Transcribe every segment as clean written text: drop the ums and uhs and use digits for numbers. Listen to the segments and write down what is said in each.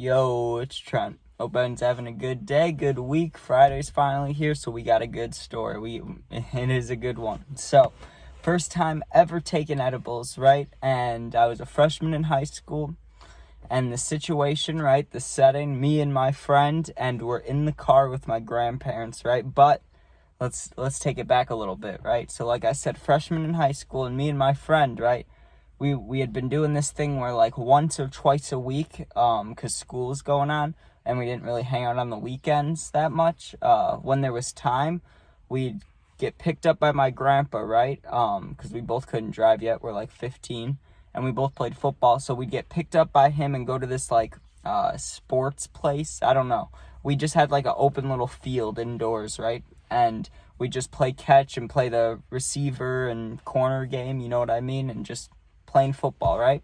Yo, it's Trent. Hope everyone's having a good day, good week. Friday's finally here, so we got a good story. It is a good one. So, first time ever taking edibles, right? And I was a freshman in high school. And the situation, right? The setting, me and my friend, and we're in the car with my grandparents, right? But let's take it back a little bit, right? So, like I said, freshman in high school, and me and my friend, right? We had been doing this thing where like once or twice a week, because school was going on, and we didn't really hang out on the weekends that much. When there was time, we'd get picked up by my grandpa, right? Because we both couldn't drive yet. We're like 15, and we both played football, so we'd get picked up by him and go to this like sports place. I don't know. We just had like an open little field indoors, right? And we just play catch and play the receiver and corner game. You know what I mean? And just playing football, right?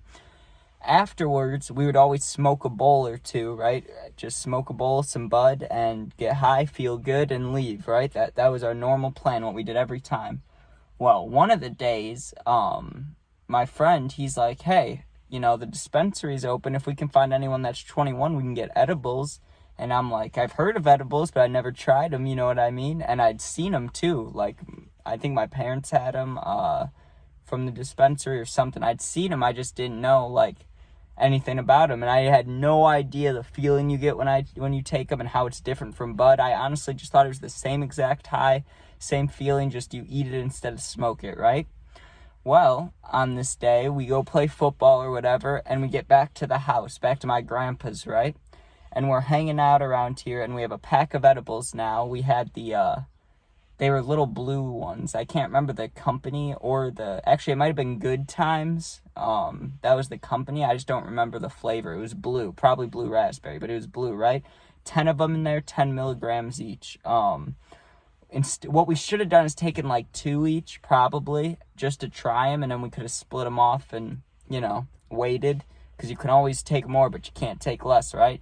Afterwards, we would always smoke a bowl or two, right? Just smoke a bowl, some bud, and get high, feel good, and leave, right? That was our normal plan, what we did every time. Well, one of the days, my friend, he's like, hey, the dispensary's open. If we can find anyone that's 21, we can get edibles. And I'm like, I've heard of edibles, but I never tried them, you know what I mean? And I'd seen them too. Like, I think my parents had them, from the dispensary or something. I'd seen them, I just didn't know like anything about them, and I had no idea the feeling you get when you take them and how it's different from bud. I honestly just thought it was the same exact high, same feeling, just you eat it instead of smoke it, right? Well, on this day, we go play football or whatever, and we get back to the house, back to my grandpa's, right? And we're hanging out around here, and we have a pack of edibles now. We had they were little blue ones. I can't remember the company or actually it might have been Good Times. That was the company. I just don't remember the flavor. It was blue, probably blue raspberry, but it was blue, right? 10 of them in there, 10 milligrams each. What we should have done is taken like 2 each, probably, just to try them, and then we could have split them off and, waited, because you can always take more, but you can't take less, right?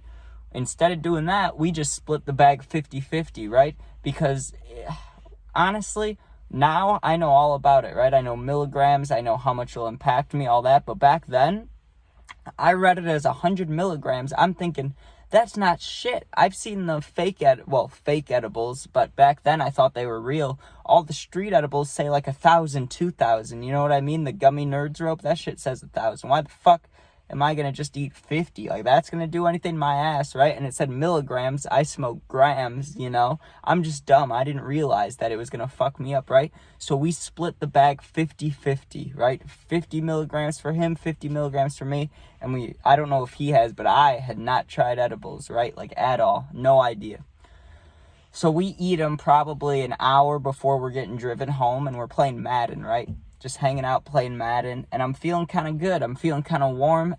Instead of doing that, we just split the bag 50-50, right? Because honestly, now I know all about it, right? I know milligrams, I know how much it'll impact me, all that. But back then, I read it as 100 milligrams. I'm thinking, that's not shit. I've seen the fake edibles, but back then I thought they were real. All the street edibles say like 1,000, 2,000. You know what I mean? The gummy nerds rope, that shit says 1,000. Why the fuck am I going to just eat 50? Like, that's going to do anything to my ass, right? And it said milligrams. I smoke grams, I'm just dumb. I didn't realize that it was going to fuck me up, right? So we split the bag 50-50, right? 50 milligrams for him, 50 milligrams for me. And I don't know if he has, but I had not tried edibles, right? Like, at all. No idea. So we eat them probably an hour before we're getting driven home, and we're playing Madden, right? Just hanging out playing Madden, and I'm feeling kind of good. I'm feeling kind of warm,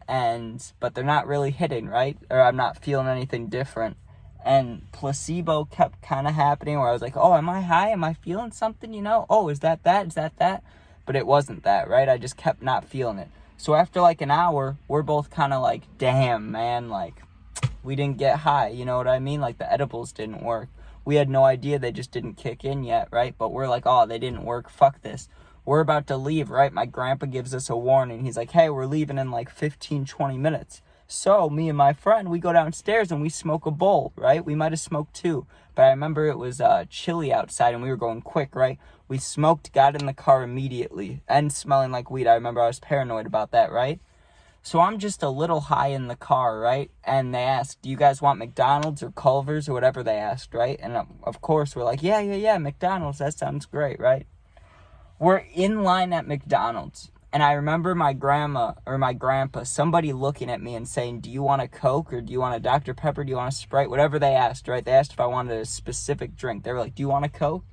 but they're not really hitting, right? Or I'm not feeling anything different. And placebo kept kind of happening where I was like, oh, am I high? Am I feeling something, Oh, is that? Is that? But it wasn't that, right? I just kept not feeling it. So after like an hour, we're both kind of like, damn, man, like we didn't get high, you know what I mean? Like the edibles didn't work. We had no idea, they just didn't kick in yet, right? But we're like, oh, they didn't work, fuck this. We're about to leave, right? My grandpa gives us a warning. He's like, hey, we're leaving in like 15, 20 minutes. So me and my friend, we go downstairs and we smoke a bowl, right? We might have smoked 2, but I remember it was chilly outside and we were going quick, right? We smoked, got in the car immediately, and smelling like weed. I remember I was paranoid about that, right? So I'm just a little high in the car, right? And they asked, do you guys want McDonald's or Culver's or whatever they asked, right? And of course we're like, yeah, McDonald's, that sounds great, right? We're in line at McDonald's, and I remember my grandma or my grandpa, somebody looking at me and saying, do you want a Coke, or do you want a Dr. Pepper, do you want a Sprite, whatever they asked, right? They asked if I wanted a specific drink. They were like, do you want a Coke?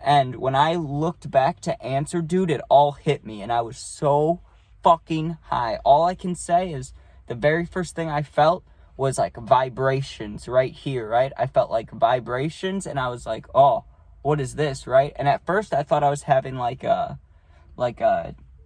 And when I looked back to answer, dude, it all hit me, and I was so fucking high. All I can say is the very first thing I felt was like vibrations right here, right? I felt like vibrations, and I was like, oh, what is this, right? And at first I thought I was having like a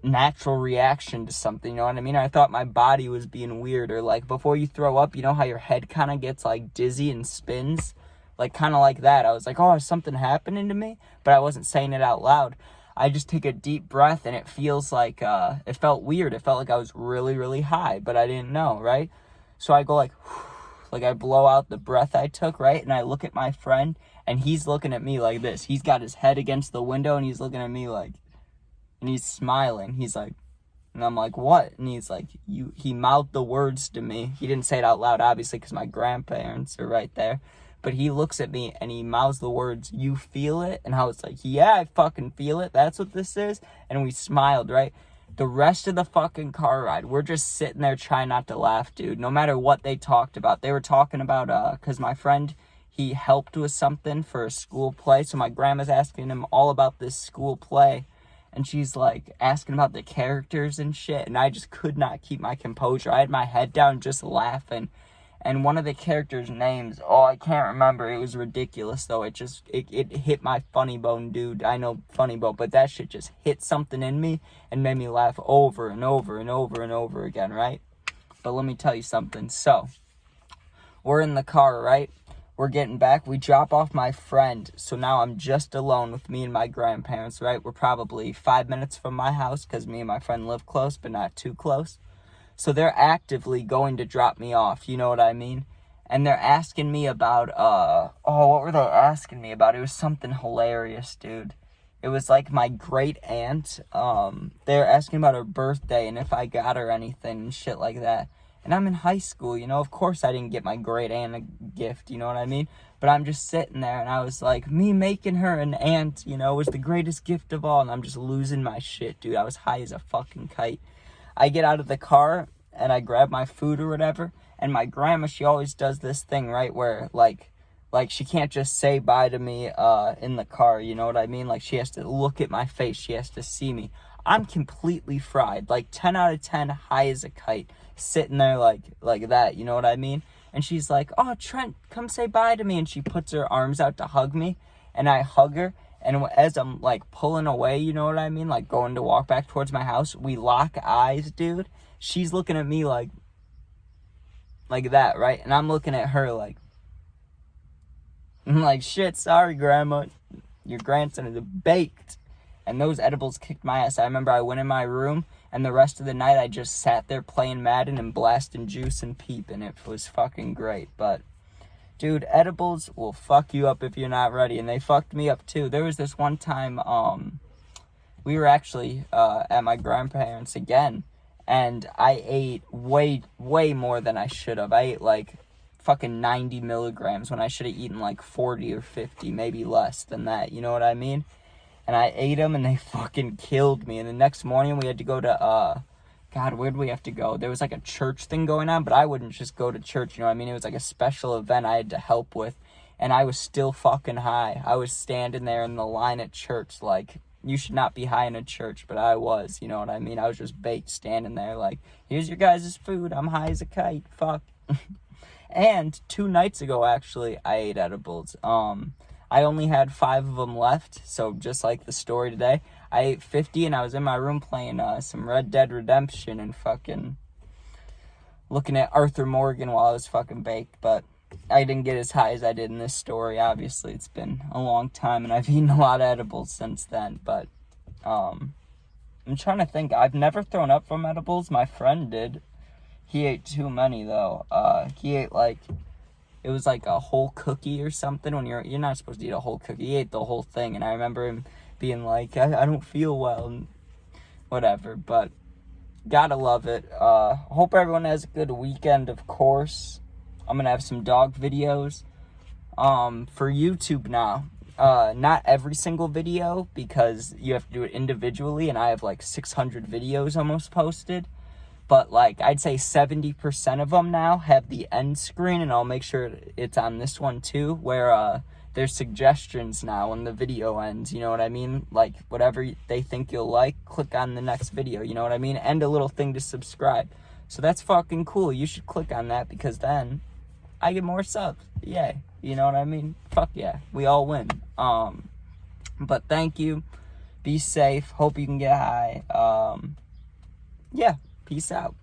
natural reaction to something, you know what I mean? I thought my body was being weird, or like before you throw up, you know how your head kind of gets like dizzy and spins? Like kind of like that. I was like, oh, is something happening to me? But I wasn't saying it out loud. I just take a deep breath, and it feels like, it felt weird. It felt like I was really, really high, but I didn't know, right? So I go like I blow out the breath I took, right? And I look at my friend, and he's looking at me like this. He's got his head against the window, and he's looking at me like, and he's smiling. He's like, and I'm like, what? And he's like, he mouthed the words to me. He didn't say it out loud, obviously, because my grandparents are right there. But he looks at me, and he mouths the words, "You feel it?" And I was like, yeah, I fucking feel it. That's what this is. And we smiled, right? The rest of the fucking car ride, we're just sitting there trying not to laugh, dude. No matter what they talked about. They were talking about, because my friend, he helped with something for a school play. So my grandma's asking him all about this school play. And she's, like, asking about the characters and shit. And I just could not keep my composure. I had my head down just laughing. And one of the characters' names, I can't remember. It was ridiculous, though. It hit my funny bone, dude. I know funny bone, but that shit just hit something in me and made me laugh over and over and over and over again, right? But let me tell you something. So, we're in the car, right? We're getting back. We drop off my friend. So now I'm just alone with me and my grandparents, right? We're probably 5 minutes from my house because me and my friend live close, but not too close. So they're actively going to drop me off, you know what I mean? And they're asking me about, what were they asking me about? It was something hilarious, dude. It was like my great aunt, they're asking about her birthday and if I got her anything and shit like that. And I'm in high school, you know, of course I didn't get my great aunt a gift, you know what I mean? But I'm just sitting there and I was like, me making her an aunt, you know, was the greatest gift of all. And I'm just losing my shit, dude. I was high as a fucking kite. I get out of the car and I grab my food or whatever. And my grandma, she always does this thing, right? Where like she can't just say bye to me in the car, you know what I mean? Like she has to look at my face. She has to see me. I'm completely fried, like 10 out of 10, high as a kite, sitting there like that, you know what I mean? And she's like, oh, Trent, come say bye to me. And she puts her arms out to hug me, and I hug her. And as I'm, like, pulling away, you know what I mean? Like, going to walk back towards my house, we lock eyes, dude. She's looking at me like that, right? And I'm looking at her like, I'm like, shit, sorry, Grandma. Your grandson is baked. And those edibles kicked my ass. I remember I went in my room, and the rest of the night I just sat there playing Madden and blasting Juice and Peep, and it was fucking great. But, dude, edibles will fuck you up if you're not ready, and they fucked me up too. There was this one time, we were actually at my grandparents' again, and I ate way more than I should have. I ate like fucking 90 milligrams when I should have eaten like 40 or 50, maybe less than that, you know what I mean? And I ate them, and they fucking killed me. And the next morning, we had to go to, God, where'd we have to go? There was, like, a church thing going on, but I wouldn't just go to church, you know what I mean? It was, like, a special event I had to help with, and I was still fucking high. I was standing there in the line at church, like, you should not be high in a church, but I was, you know what I mean? I was just baked standing there, like, here's your guys' food. I'm high as a kite. Fuck. And 2 nights ago, actually, I ate edibles. I only had 5 of them left, so just like the story today, I ate 50, and I was in my room playing some Red Dead Redemption and fucking looking at Arthur Morgan while I was fucking baked, but I didn't get as high as I did in this story. Obviously, it's been a long time, and I've eaten a lot of edibles since then, but I'm trying to think. I've never thrown up from edibles. My friend did. He ate too many, though. He ate, like, it was like a whole cookie or something. When you're not supposed to eat a whole cookie. He ate the whole thing, and I remember him being like, I don't feel well, and whatever, but gotta love it. Hope everyone has a good weekend, of course. I'm gonna have some dog videos for YouTube now. Not every single video, because you have to do it individually, and I have like 600 videos almost posted. But, like, I'd say 70% of them now have the end screen, and I'll make sure it's on this one, too, where there's suggestions now when the video ends, you know what I mean? Like, whatever they think you'll like, click on the next video, you know what I mean? And a little thing to subscribe. So that's fucking cool. You should click on that, because then I get more subs. Yay. You know what I mean? Fuck yeah. We all win. But thank you. Be safe. Hope you can get high. Yeah. Peace out.